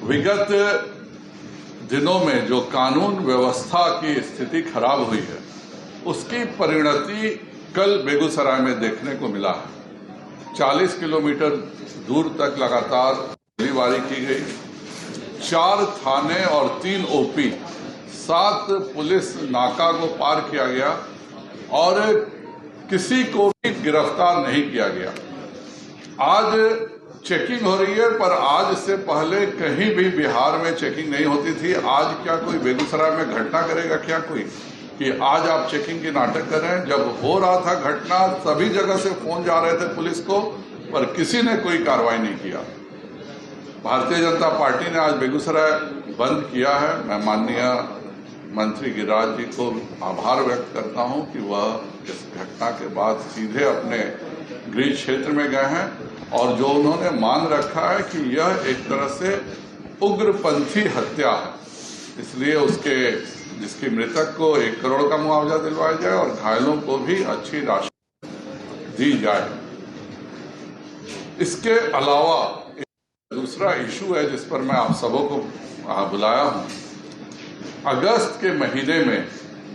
विगत दिनों में जो कानून व्यवस्था की स्थिति खराब हुई है, उसकी परिणति कल बेगूसराय में देखने को मिला है। 40 किलोमीटर दूर तक लगातार गोलीबारी की गई। 4 थाने और 3 ओपी, 7 पुलिस नाका को पार किया गया और किसी को भी गिरफ्तार नहीं किया गया। आज चेकिंग हो रही है, पर आज से पहले कहीं भी बिहार में चेकिंग नहीं होती थी। आज क्या कोई बेगूसराय में घटना करेगा क्या कोई कि आज आप चेकिंग की नाटक कर रहे हैं? जब हो रहा था घटना, सभी जगह से फोन जा रहे थे पुलिस को, पर किसी ने कोई कार्रवाई नहीं किया। भारतीय जनता पार्टी ने आज बेगूसराय बंद किया है। मैं माननीय मंत्री गिरिराज जी को आभार व्यक्त करता हूं कि वह इस घटना के बाद सीधे अपने गृह क्षेत्र में गए हैं और जो उन्होंने मान रखा है कि यह एक तरह से उग्रपंथी हत्या है, इसलिए उसके जिसकी मृतक को 1 करोड़ का मुआवजा दिलवाया जाए और घायलों को भी अच्छी राशि दी जाए। इसके अलावा दूसरा इशू है जिस पर मैं आप सबों को बुलाया हूं। अगस्त के महीने में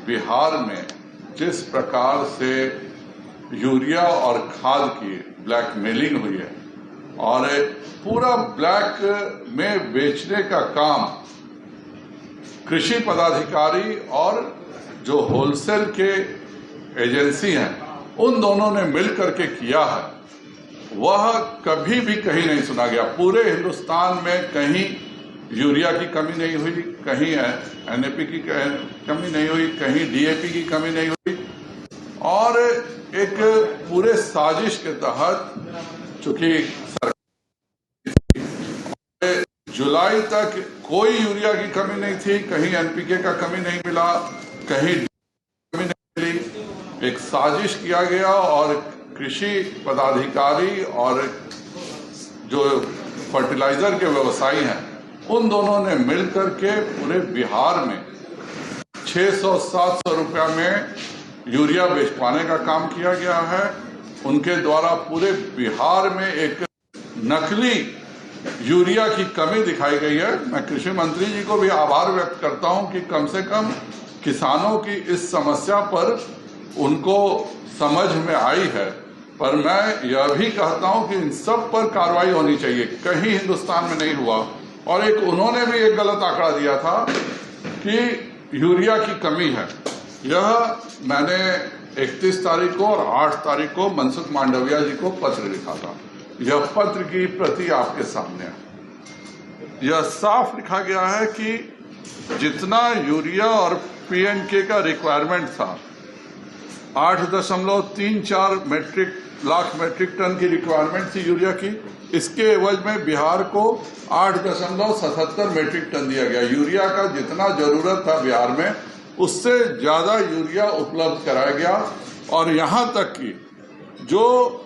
बिहार में जिस प्रकार से यूरिया और खाद की ब्लैकमेलिंग हुई है और पूरा ब्लैक में बेचने का काम कृषि पदाधिकारी और जो होलसेल के एजेंसी हैं, उन दोनों ने मिलकर के किया है, वह कभी भी कहीं नहीं सुना गया। पूरे हिंदुस्तान में कहीं यूरिया की कमी नहीं हुई, कहीं एनएपी की कमी नहीं हुई, कहीं डीएपी की कमी नहीं हुई और एक पूरे साजिश के तहत चूंकि जुलाई तक कोई यूरिया की कमी नहीं थी, कहीं एनपीके का कमी नहीं मिला, कहीं कमी नहीं मिली। एक साजिश किया गया और कृषि पदाधिकारी और जो फर्टिलाइजर के व्यवसायी हैं, उन दोनों ने मिलकर के पूरे बिहार में 600-700 रुपया में यूरिया बेच पाने का काम किया गया है। उनके द्वारा पूरे बिहार में एक नकली यूरिया की कमी दिखाई गई है। मैं कृषि मंत्री जी को भी आभार व्यक्त करता हूं कि कम से कम किसानों की इस समस्या पर उनको समझ में आई है, पर मैं यह भी कहता हूं कि इन सब पर कार्रवाई होनी चाहिए। कहीं हिंदुस्तान में नहीं हुआ और एक उन्होंने भी एक गलत आंकड़ा दिया था कि यूरिया की कमी है। यह मैंने 31 तारीख को और 8 तारीख को मनसुख मांडविया जी को पत्र लिखा था। यह पत्र की प्रति आपके सामने है। यह साफ लिखा गया है कि जितना यूरिया और पीएनके का रिक्वायरमेंट था, 8.34 लाख मेट्रिक टन की रिक्वायरमेंट थी यूरिया की, इसके एवज में बिहार को 8.77 मेट्रिक टन दिया गया। यूरिया का जितना जरूरत था बिहार में, उससे ज्यादा यूरिया उपलब्ध कराया गया और यहां तक कि जो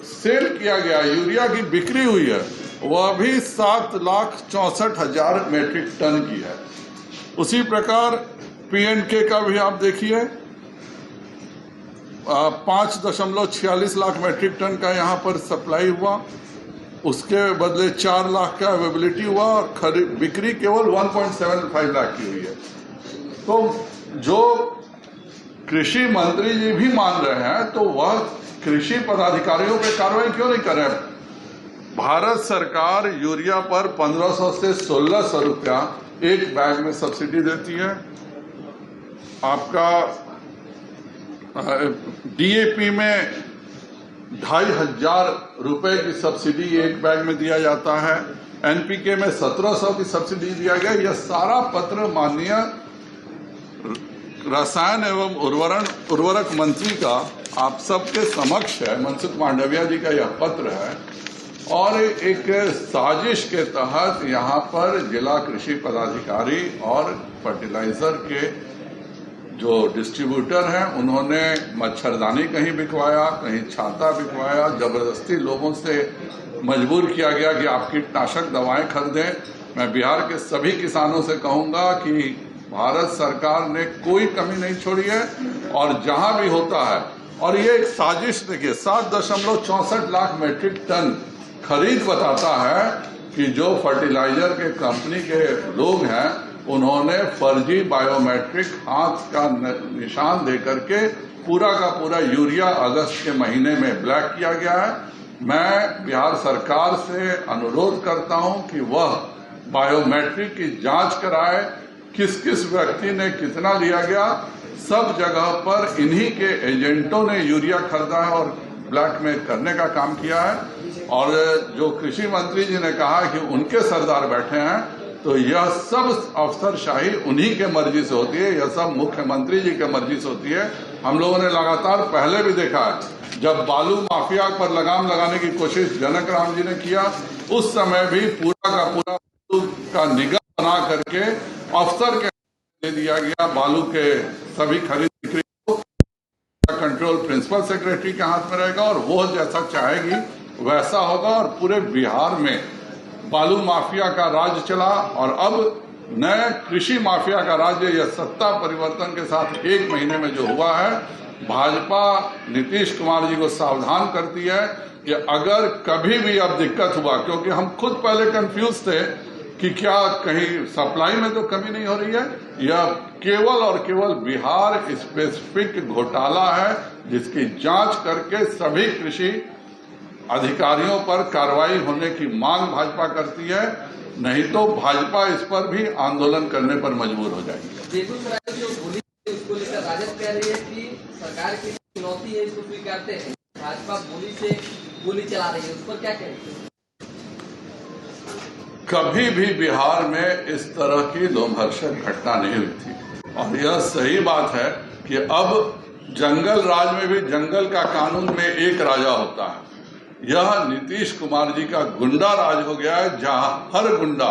सेल किया गया, यूरिया की बिक्री हुई है, वह भी 7,64,000 मेट्रिक टन की है। उसी प्रकार पीएनके का भी आप देखिए, 5.46 लाख मेट्रिक टन का यहाँ पर सप्लाई हुआ, उसके बदले 4 लाख का अवेलेबिलिटी हुआ और बिक्री केवल 1.75 लाख की हुई है। तो जो कृषि मंत्री जी भी मान रहे हैं, तो वह कृषि पदाधिकारियों पे कार्रवाई क्यों नहीं कर रहे? भारत सरकार यूरिया पर 1500 से 1600 रुपया एक बैग में सब्सिडी देती है। आपका डीएपी में 2,500 रुपए की सब्सिडी एक बैग में दिया जाता है। एनपीके में 1700 की सब्सिडी दिया गया। यह सारा पत्र माननीय रसायन एवं उर्वरक मंत्री का आप सबके समक्ष है। मनसुख मांडविया जी का यह पत्र है और एक साजिश के तहत यहाँ पर जिला कृषि पदाधिकारी और फर्टिलाइजर के जो डिस्ट्रीब्यूटर हैं, उन्होंने मच्छरदानी कहीं बिकवाया, कहीं छाता बिकवाया। जबरदस्ती लोगों से मजबूर किया गया कि आप कीटनाशक दवाएं खरीदें। मैं बिहार के सभी किसानों से कहूंगा कि भारत सरकार ने कोई कमी नहीं छोड़ी है और जहां भी होता है, और ये एक साजिश देखिए, 7.64 लाख मेट्रिक टन खरीद बताता है कि जो फर्टिलाइजर के कंपनी के लोग हैं उन्होंने फर्जी बायोमेट्रिक हाथ का निशान दे करके पूरा का पूरा यूरिया अगस्त के महीने में ब्लैक किया गया है। मैं बिहार सरकार से अनुरोध करता हूं कि वह बायोमेट्रिक की जांच कराए, किस किस व्यक्ति ने कितना लिया गया। सब जगह पर इन्हीं के एजेंटों ने यूरिया खरीदा है और ब्लैक में करने का काम किया है। और जो कृषि मंत्री जी ने कहा कि उनके सरदार बैठे हैं, तो यह सब अफसरशाही उन्हीं के मर्जी से होती है, यह सब मुख्यमंत्री जी के मर्जी से होती है। हम लोगों ने लगातार पहले भी देखा है, जब बालू माफिया पर लगाम लगाने की कोशिश जनक राम जी ने किया, उस समय भी पूरा का पूरा का निगम बना करके अफसर के दे दिया गया। बालू के सभी खरीद बिक्री को कंट्रोल प्रिंसिपल सेक्रेटरी के हाथ में रहेगा और वो जैसा चाहेगी वैसा होगा। और पूरे बिहार में बालू माफिया का राज चला और अब नए कृषि माफिया का राज्य, यह सत्ता परिवर्तन के साथ 1 महीने में जो हुआ है, भाजपा नीतीश कुमार जी को सावधान करती है कि अगर कभी भी अब दिक्कत हुआ, क्योंकि हम खुद पहले कंफ्यूज थे कि क्या कहीं सप्लाई में तो कमी नहीं हो रही है, यह केवल और केवल बिहार स्पेसिफिक घोटाला है, जिसकी जांच करके सभी कृषि अधिकारियों पर कार्रवाई होने की मांग भाजपा करती है। नहीं तो भाजपा इस पर भी आंदोलन करने पर मजबूर हो जाएगी। बेगूसराय जो गोली उसको लेकर राजद कह रही है कि सरकार की चुनौती है, इसको स्वीकारते हैं, भाजपा गोली चला रही है, उस पर क्या कहेंगे? कभी भी बिहार में इस तरह की लोमहर्षक घटना नहीं हुई थी। और यह सही बात है कि अब जंगल राज में भी जंगल का कानून में एक राजा होता है। यह नीतीश कुमार जी का गुंडा राज हो गया है, जहां हर गुंडा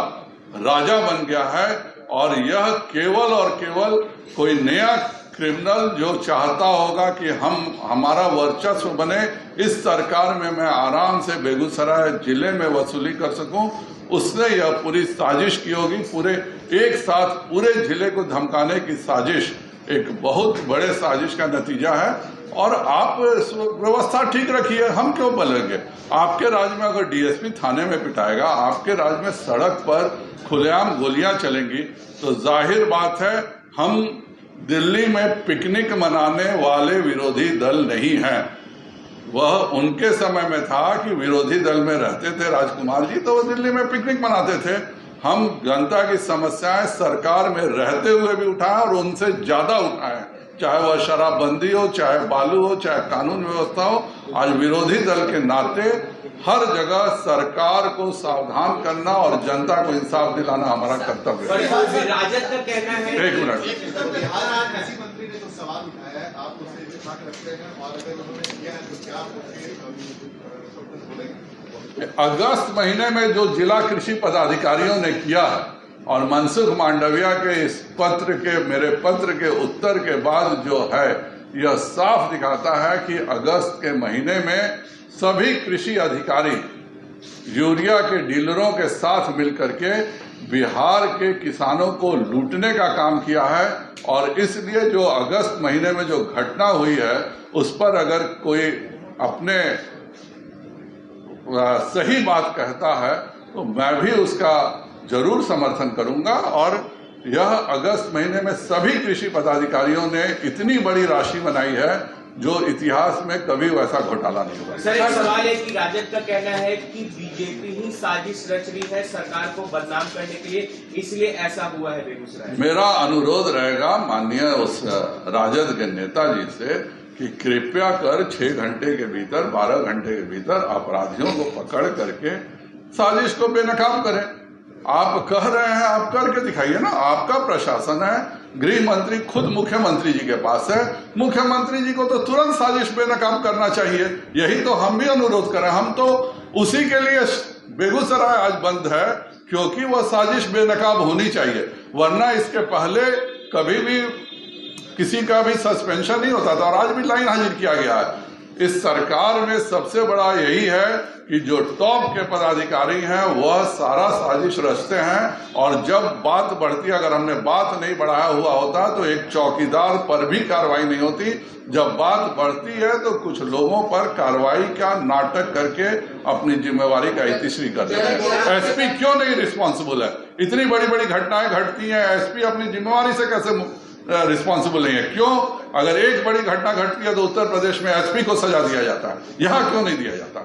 राजा बन गया है। और यह केवल और केवल कोई नया क्रिमिनल जो चाहता होगा कि हमारा वर्चस्व बने, इस सरकार में मैं आराम से बेगूसराय जिले में वसूली कर सकूं, उसने यह पूरी साजिश की होगी। पूरे एक साथ पूरे जिले को धमकाने की साजिश एक बहुत बड़े साजिश का नतीजा है। और आप व्यवस्था ठीक रखिए, हम क्यों बोलेंगे? आपके राज्य में अगर डीएसपी थाने में पिटाएगा, आपके राज्य में सड़क पर खुलेआम गोलियां चलेंगी, तो जाहिर बात है हम दिल्ली में पिकनिक मनाने वाले विरोधी दल नहीं हैं। वह उनके समय में था कि विरोधी दल में रहते थे राजकुमार जी, तो वो दिल्ली में पिकनिक मनाते थे। हम जनता की समस्याएं सरकार में रहते हुए भी उठाए और उनसे ज्यादा उठाए, चाहे वह शराबबंदी हो, चाहे बालू हो, चाहे कानून व्यवस्था हो। आज विरोधी दल के नाते हर जगह सरकार को सावधान करना और जनता को इंसाफ दिलाना हमारा कर्तव्य है। राजद का कहना है, एक मिनट, बिहार कृषि मंत्री ने जो सवाल उठाया है, आप उसे विभाग रखते हैं और अगर उन्होंने किया है तो क्या आप बोलेंगे? अगस्त महीने में जो जिला कृषि पदाधिकारियों ने किया है और मनसुख मांडविया के इस पत्र के, मेरे पत्र के उत्तर के बाद जो है, यह साफ दिखाता है कि अगस्त के महीने में सभी कृषि अधिकारी यूरिया के डीलरों के साथ मिलकर के बिहार के किसानों को लूटने का काम किया है। और इसलिए जो अगस्त महीने में जो घटना हुई है, उस पर अगर कोई अपने सही बात कहता है तो मैं भी उसका जरूर समर्थन करूंगा। और यह अगस्त महीने में सभी कृषि पदाधिकारियों ने इतनी बड़ी राशि बनाई है जो इतिहास में कभी वैसा घोटाला नहीं हुआ। सर, एक सवाल है कि राजद का कहना है कि बीजेपी ही साजिश रच रही है सरकार को बदनाम करने के लिए, इसलिए ऐसा हुआ है बेगूसराय। मेरा अनुरोध रहेगा माननीय उस राजद के नेताजी से कि कृपया कर 6 घंटे के भीतर, 12 घंटे के भीतर अपराधियों को पकड़ करके साजिश को बेनकाब करें। आप कह रहे हैं, आप करके दिखाइए ना। आपका प्रशासन है, गृह मंत्री खुद मुख्यमंत्री जी के पास है, मुख्यमंत्री जी को तो तुरंत साजिश बेनकाब करना चाहिए। यही तो हम भी अनुरोध कर रहे हैं। हम तो उसी के लिए बेगूसराय आज बंद है, क्योंकि वह साजिश बेनकाब होनी चाहिए, वरना इसके पहले कभी भी किसी का भी सस्पेंशन नहीं होता था। और आज भी लाइन हाजिर किया गया है। इस सरकार में सबसे बड़ा यही है कि जो टॉप के पदाधिकारी हैं वह सारा साजिश रचते हैं, और जब बात बढ़ती है, अगर हमने बात नहीं बढ़ाया हुआ होता तो एक चौकीदार पर भी कार्रवाई नहीं होती। जब बात बढ़ती है तो कुछ लोगों पर कार्रवाई का नाटक करके अपनी जिम्मेवारी का इतिश्री कर देते हैं। एसपी क्यों नहीं रिस्पॉन्सिबल है? इतनी बड़ी बड़ी घटनाएं घटती हैं, एसपी अपनी जिम्मेवारी से कैसे रिस्पॉन्सिबल नहीं है? क्यों? अगर एक बड़ी घटना घटती है तो उत्तर प्रदेश में एसपी को सजा दिया जाता है, यहाँ क्यों नहीं दिया जाता?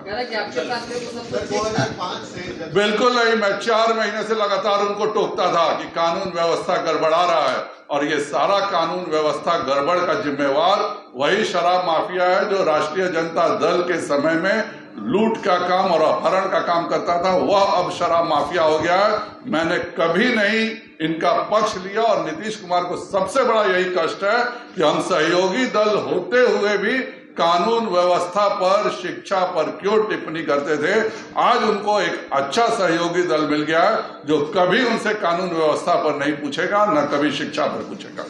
सर 2005 से बिल्कुल नहीं। मैं 4 महीने से लगातार उनको टोकता था कि कानून व्यवस्था गड़बड़ा रहा है, और ये सारा कानून व्यवस्था गड़बड़ का जिम्मेवार वही शराब माफिया है जो राष्ट्रीय जनता दल के समय में लूट का काम और अपहरण का काम करता था। वह अब शराब माफिया हो गया है। मैंने कभी नहीं इनका पक्ष लिया, और नीतीश कुमार को सबसे बड़ा यही कष्ट है कि हम सहयोगी दल होते हुए भी कानून व्यवस्था पर, शिक्षा पर क्यों टिप्पणी करते थे। आज उनको एक अच्छा सहयोगी दल मिल गया है जो कभी उनसे कानून व्यवस्था पर नहीं पूछेगा, न कभी शिक्षा पर पूछेगा।